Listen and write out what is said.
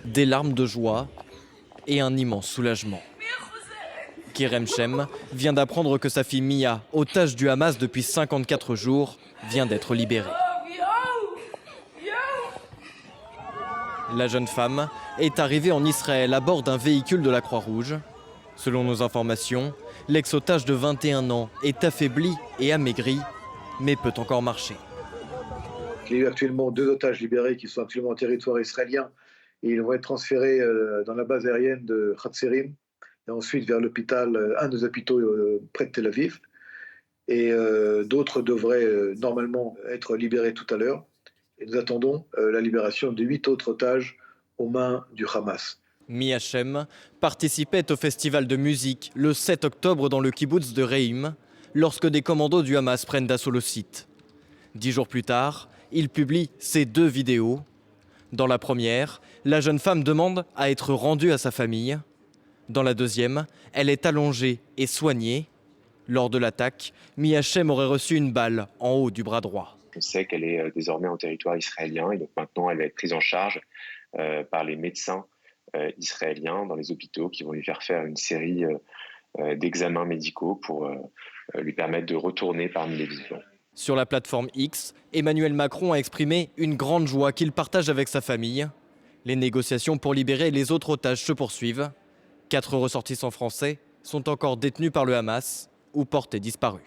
Des larmes de joie et un immense soulagement. Kerem Shem vient d'apprendre que sa fille Mia, otage du Hamas depuis 54 jours, vient d'être libérée. La jeune femme est arrivée en Israël à bord d'un véhicule de la Croix-Rouge. Selon nos informations, l'ex-otage de 21 ans est affaibli et amaigri, mais peut encore marcher. Il y a eu actuellement 2 otages libérés qui sont actuellement en territoire israélien et ils vont être transférés dans la base aérienne de Hatzerim et ensuite vers l'hôpital, un des hôpitaux près de Tel Aviv. Et d'autres devraient normalement être libérés tout à l'heure. Et nous attendons la libération de 8 autres otages aux mains du Hamas. Mia Shem participait au festival de musique le 7 octobre dans le kibboutz de Reim, lorsque des commandos du Hamas prennent d'assaut le site. 10 jours plus tard, il publie ces 2 vidéos. Dans la première, la jeune femme demande à être rendue à sa famille. Dans la deuxième, elle est allongée et soignée. Lors de l'attaque, Mia Shem aurait reçu une balle en haut du bras droit. On sait qu'elle est désormais en territoire israélien et donc maintenant elle va être prise en charge par les médecins israéliens dans les hôpitaux qui vont lui faire une série d'examens médicaux pour lui permettre de retourner parmi les vivants. Sur la plateforme X, Emmanuel Macron a exprimé une grande joie qu'il partage avec sa famille. Les négociations pour libérer les autres otages se poursuivent. 4 ressortissants français sont encore détenus par le Hamas ou portés disparus.